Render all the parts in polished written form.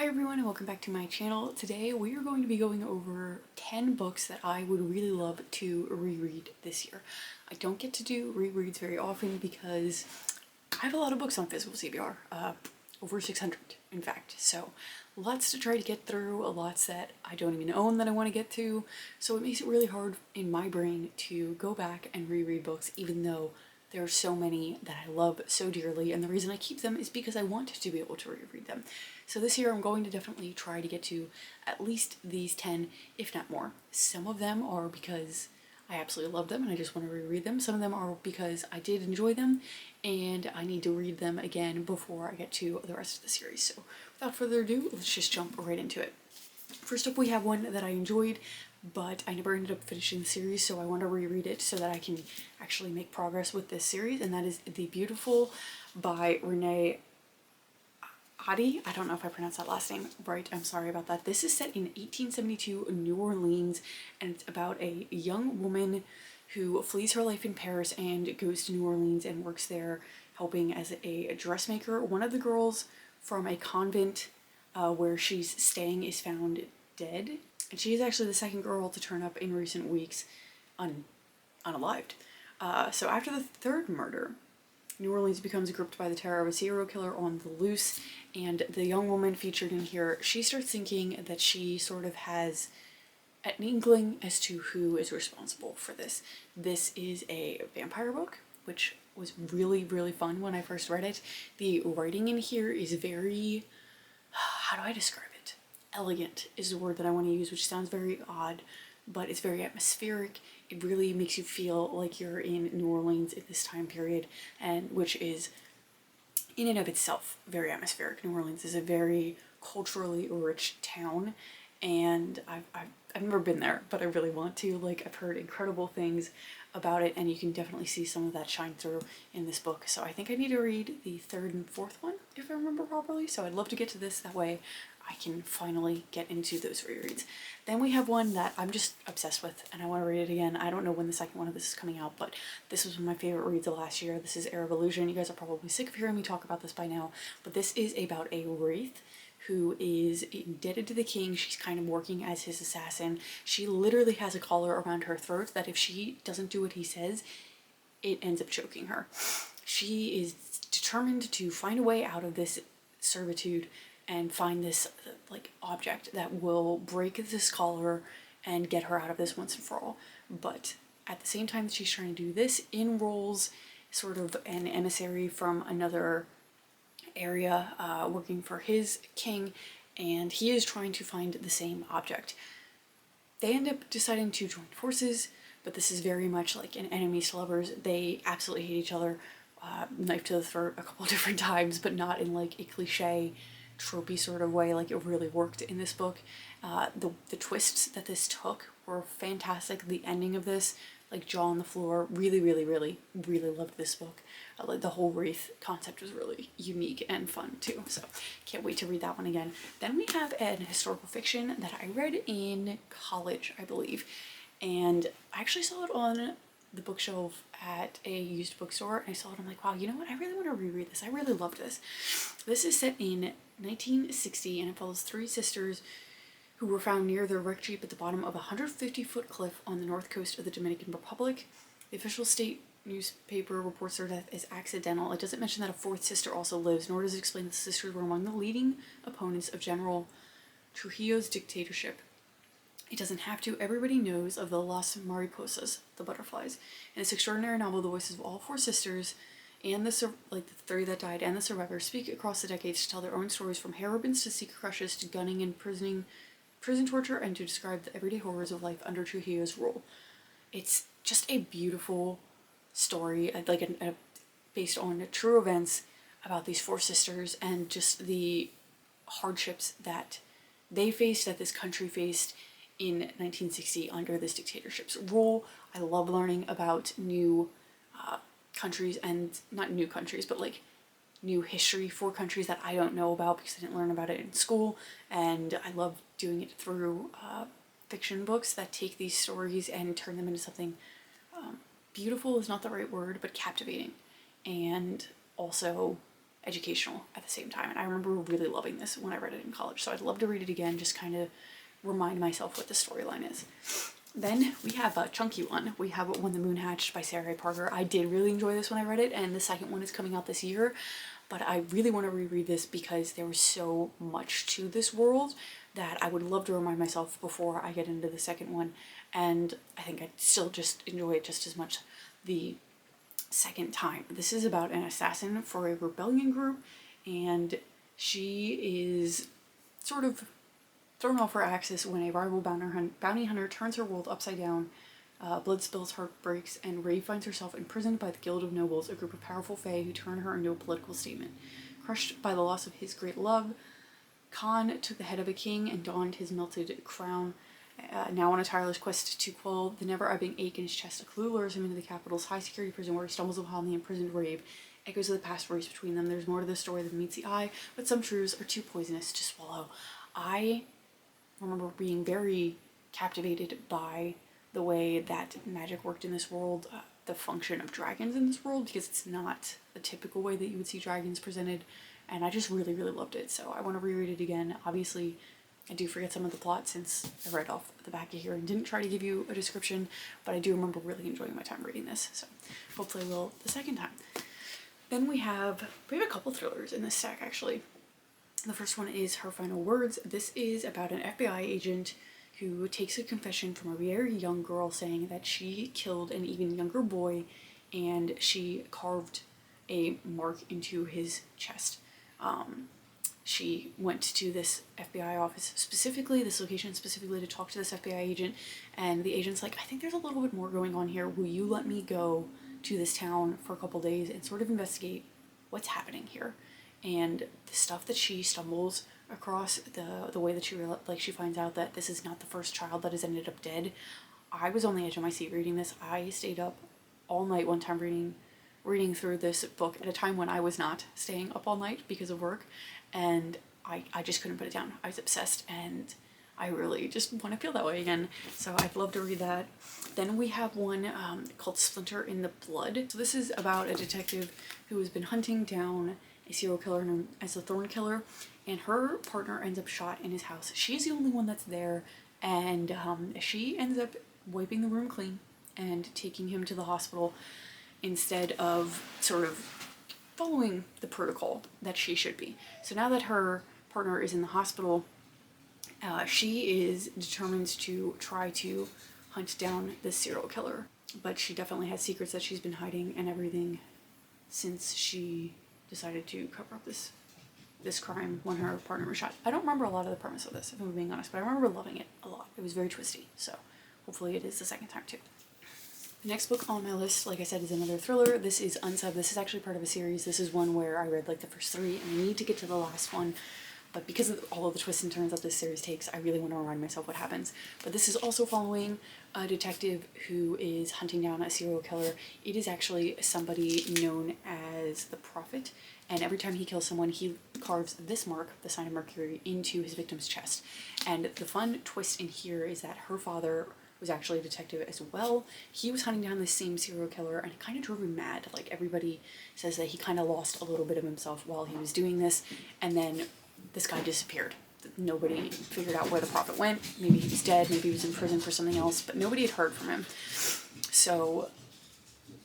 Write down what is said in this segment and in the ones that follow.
Hi everyone and welcome back to my channel. Today we are going to be going over 10 books that I would really love to reread this year. I don't get to do rereads very often because I have a lot of books on physical CBR, over 600 in fact, so lots to try to get through, lots that I don't even own that I want to get to, so it makes it really hard in my brain to go back and reread books even though there are so many that I love so dearly, and the reason I keep them is because I want to be able to reread them. So this year I'm going to definitely try to get to at least these 10, if not more. Some of them are because I absolutely love them and I just want to reread them. Some of them are because I did enjoy them and I need to read them again before I get to the rest of the series. So without further ado, let's just jump right into it. First up, we have one that I enjoyed, but I never ended up finishing the series, so I want to reread it so that I can actually make progress with this series, and that is The Beautiful by Renee Adi. I don't know if I pronounced that last name right. I'm sorry about that. This is set in 1872 New Orleans, and it's about a young woman who flees her life in Paris and goes to New Orleans and works there helping as a dressmaker. One of the girls from a convent where she's staying is found dead, and she is actually the second girl to turn up in recent weeks unalived. So after the third murder, New Orleans becomes gripped by the terror of a serial killer on the loose, and the young woman featured in here, she starts thinking that she sort of has an inkling as to who is responsible for this. This is a vampire book, which was really, really fun when I first read it. The writing in here is very, how do I describe it? Elegant is the word that I want to use, which sounds very odd, but it's very atmospheric. It really makes you feel like you're in New Orleans at this time period, and which is in and of itself very atmospheric. New Orleans is a very culturally rich town, and I've never been there, but I really want to. Like, I've heard incredible things about it, and you can definitely see some of that shine through in this book. So I think I need to read the third and fourth one, if I remember properly. So I'd love to get to this, that way I can finally get into those rereads. Then we have one that I'm just obsessed with and I want to read it again. I don't know when the second one of this is coming out, but this was one of my favorite reads of last year. This is Heir of Illusion. You guys are probably sick of hearing me talk about this by now, but this is about a wraith who is indebted to the king. She's kind of working as his assassin. She literally has a collar around her throat that if she doesn't do what he says, it ends up choking her. She is determined to find a way out of this servitude and find this like object that will break this collar and get her out of this once and for all. But at the same time that she's trying to do this, in rolls sort of an emissary from another area working for his king, and he is trying to find the same object. They end up deciding to join forces, but this is very much like an enemies to lovers. They absolutely hate each other, knife to the throat a couple different times, but not in like a cliche tropey sort of way. Like, it really worked in this book. The twists that this took were fantastic. The ending of this, like jaw on the floor, really, really, really, really loved this book. Like, the whole wraith concept was really unique and fun too, so can't wait to read that one again. Then we have an historical fiction that I read in college, I believe, and I actually saw it on the bookshelf at a used bookstore, and I saw it, I'm like, wow, you know what, I really want to reread this. I really loved this. This is set in 1960, and it follows three sisters who were found near their wrecked jeep at the bottom of a 150-foot cliff on the north coast of the Dominican Republic. The official state newspaper reports their death as accidental. It doesn't mention that a fourth sister also lives, nor does it explain that the sisters were among the leading opponents of General Trujillo's dictatorship. It doesn't have to. Everybody knows of the Las Mariposas, the butterflies. In this extraordinary novel, the voices of all four sisters and the three that died and the survivors speak across the decades to tell their own stories, from hair ribbons to secret crushes to gunning and prison torture, and to describe the everyday horrors of life under Trujillo's rule. It's just a beautiful story, based on true events about these four sisters and just the hardships that they faced, that this country faced in 1960 under this dictatorship's rule. I love learning about new countries, and not new countries, but like new history for countries that I don't know about because I didn't learn about it in school, and I love doing it through fiction books that take these stories and turn them into something beautiful is not the right word, but captivating, and also educational at the same time. And I remember really loving this when I read it in college. So I'd love to read it again, just kind of remind myself what the storyline is. Then we have a chunky one. We have When the Moon Hatched by Sarah J. Parker. I did really enjoy this when I read it, and the second one is coming out this year. But I really want to reread this because there was so much to this world that I would love to remind myself before I get into the second one. And I think I'd still just enjoy it just as much the second time. This is about an assassin for a rebellion group, and she is sort of thrown off her axis when a rival bounty hunter turns her world upside down. Blood spills, heart breaks, and Ray finds herself imprisoned by the Guild of Nobles, a group of powerful fae who turn her into a political statement. Crushed by the loss of his great love, Khan took the head of a king and donned his melted crown. Now on a tireless quest to quell the never-ebbing ache in his chest, a clue lures him into the capital's high-security prison where he stumbles upon the imprisoned Rabe. Echoes of the past race between them. There's more to the story than meets the eye, but some truths are too poisonous to swallow. I remember being very captivated by the way that magic worked in this world, the function of dragons in this world, because it's not the typical way that you would see dragons presented, and I just really, really loved it. So I want to reread it again. Obviously, I do forget some of the plot since I read off the back of here and didn't try to give you a description, but I do remember really enjoying my time reading this, so hopefully I will the second time. Then we have a couple thrillers in this stack, actually. The first one is Her Final Words. This is about an FBI agent who takes a confession from a very young girl saying that she killed an even younger boy and she carved a mark into his chest. She went to this FBI office specifically, this location specifically, to talk to this FBI agent, and the agent's like, I think there's a little bit more going on here. Will you let me go to this town for a couple days and sort of investigate what's happening here? And the stuff that she stumbles across, the way that she finds out that this is not the first child that has ended up dead. I was on the edge of my seat reading this. I stayed up all night one time reading through this book at a time when I was not staying up all night because of work, and I just couldn't put it down. I was obsessed, and I really just want to feel that way again. So I'd love to read that. Then we have one called Splinter in the Blood. So this is about a detective who has been hunting down a serial killer known as the Thorn Killer, and her partner ends up shot in his house. She's the only one that's there, and she ends up wiping the room clean and taking him to the hospital instead of sort of following the protocol that she should be. So now that her partner is in the hospital, she is determined to try to hunt down this serial killer, but she definitely has secrets that she's been hiding and everything since she decided to cover up this crime when her partner was shot. I don't remember a lot of the premise of this, if I'm being honest, but I remember loving it a lot. It was very twisty, so hopefully it is the second time too. The next book on my list, like I said, is another thriller. This is Unsub. This is actually part of a series. This is one where I read like the first three and I need to get to the last one, but because of all of the twists and turns that this series takes, I really want to remind myself what happens. But this is also following a detective who is hunting down a serial killer. It is actually somebody known as the Prophet, and every time he kills someone, he carves this mark, the sign of Mercury, into his victim's chest. And the fun twist in here is that her father was actually a detective as well. He was hunting down the same serial killer, and it kind of drove him mad. Like, everybody says that he kind of lost a little bit of himself while he was doing this, and then this guy disappeared. Nobody figured out where the Prophet went. Maybe he was dead, maybe he was in prison for something else, but nobody had heard from him. So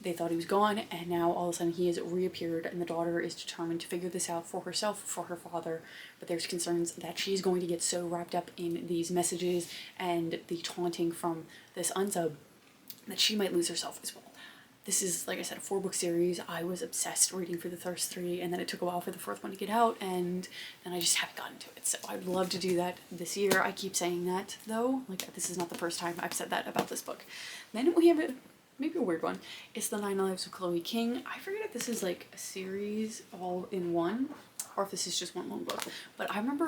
they thought he was gone, and now all of a sudden he has reappeared, and the daughter is determined to figure this out for herself, for her father, but there's concerns that she's going to get so wrapped up in these messages and the taunting from this Unsub that she might lose herself as well. This is, like I said, a 4-book series. I was obsessed reading for the first 3, and then it took a while for the 4th one to get out, and then I just haven't gotten to it. So I'd love to do that this year. I keep saying that, though. Like, this is not the first time I've said that about this book. Then we have maybe a weird one. It's The 9 Lives of Chloe King. I forget if this is like a series all in one, or if this is just one long book. But I remember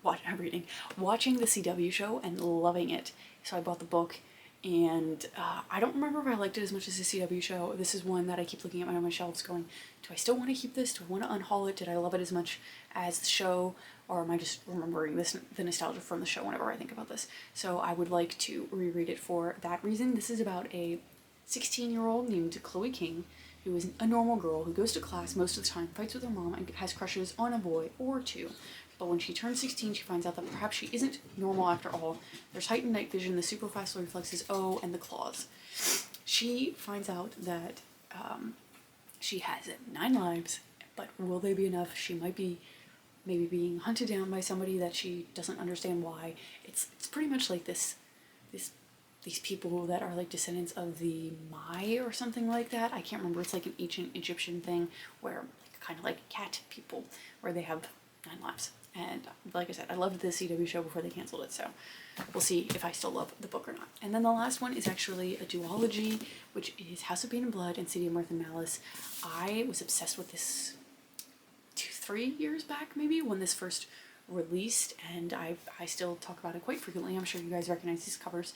watching the CW show and loving it. So I bought the book. And I don't remember if I liked it as much as the CW show. This is one that I keep looking at on my shelves going, do I still want to keep this? Do I want to unhaul it? Did I love it as much as the show? Or am I just remembering the nostalgia from the show whenever I think about this? So I would like to reread it for that reason. This is about a 16-year-old named Chloe King who is a normal girl who goes to class most of the time, fights with her mom, and has crushes on a boy or two. But when she turns 16, she finds out that perhaps she isn't normal after all. There's heightened night vision, the super fast reflexes, and the claws. She finds out that she has 9 lives, but will they be enough? She might be maybe being hunted down by somebody that she doesn't understand why. It's pretty much like these people that are like descendants of the Mai or something like that. I can't remember. It's like an ancient Egyptian thing where kind of like cat people, where they have 9 lives. And like I said, I loved the CW show before they canceled it, so we'll see if I still love the book or not. And then the last one is actually a duology, which is House of Pain and Blood and City of Mirth and Malice. I was obsessed with this 2-3 years back maybe when this first released, and I still talk about it quite frequently. I'm sure you guys recognize these covers,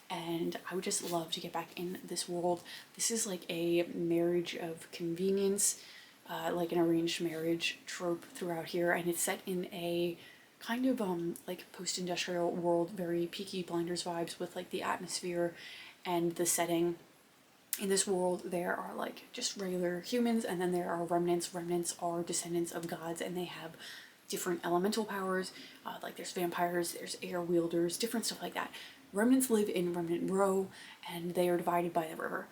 and I would just love to get back in this world. This is like a marriage of convenience, like an arranged marriage trope throughout here, and it's set in a kind of like post-industrial world, very Peaky Blinders vibes with like the atmosphere and the setting. In this world there are like just regular humans, and then there are remnants. Remnants are descendants of gods, and they have different elemental powers, like there's vampires, there's air wielders, different stuff like that. Remnants live in Remnant Row, and they are divided by the river.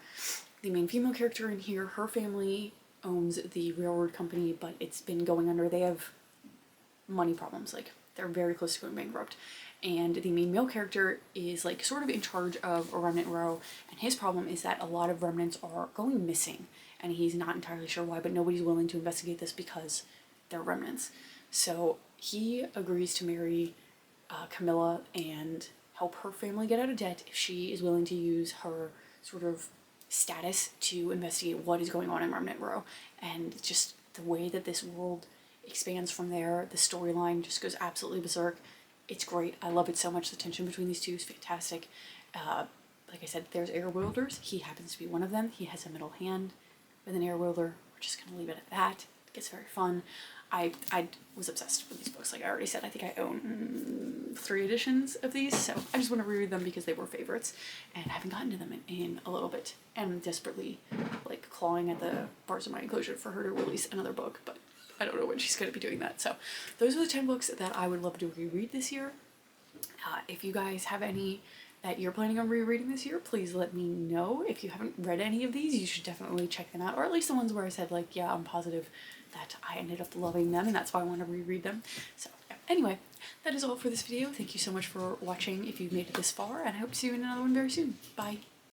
The main female character in here, her family owns the railroad company, but it's been going under. They have money problems, like they're very close to going bankrupt. And the main male character is like sort of in charge of a Remnant Row, and his problem is that a lot of remnants are going missing, and he's not entirely sure why, but nobody's willing to investigate this because they're remnants. So he agrees to marry Camilla and help her family get out of debt if she is willing to use her sort of status to investigate what is going on in Remnant Row. And just the way that this world expands from there, the storyline just goes absolutely berserk. It's great. I love it so much. The tension between these two is fantastic. Like I said, there's air wielders. He happens to be one of them. He has a middle hand with an air wielder. We're just going to leave it at that. It gets very fun. I was obsessed with these books. Like I already said, I think I own 3 editions of these, so I just want to reread them because they were favorites, and I haven't gotten to them in a little bit. And I'm desperately like clawing at the bars of my enclosure for her to release another book, but I don't know when she's going to be doing that. So those are the 10 books that I would love to reread this year. If you guys have any that you're planning on rereading this year, please let me know. If you haven't read any of these, you should definitely check them out, or at least the ones where I said like, yeah, I'm positive that I ended up loving them, and that's why I want to reread them. So yeah. Anyway, that is all for this video. Thank you so much for watching if you've made it this far, and I hope to see you in another one very soon. Bye!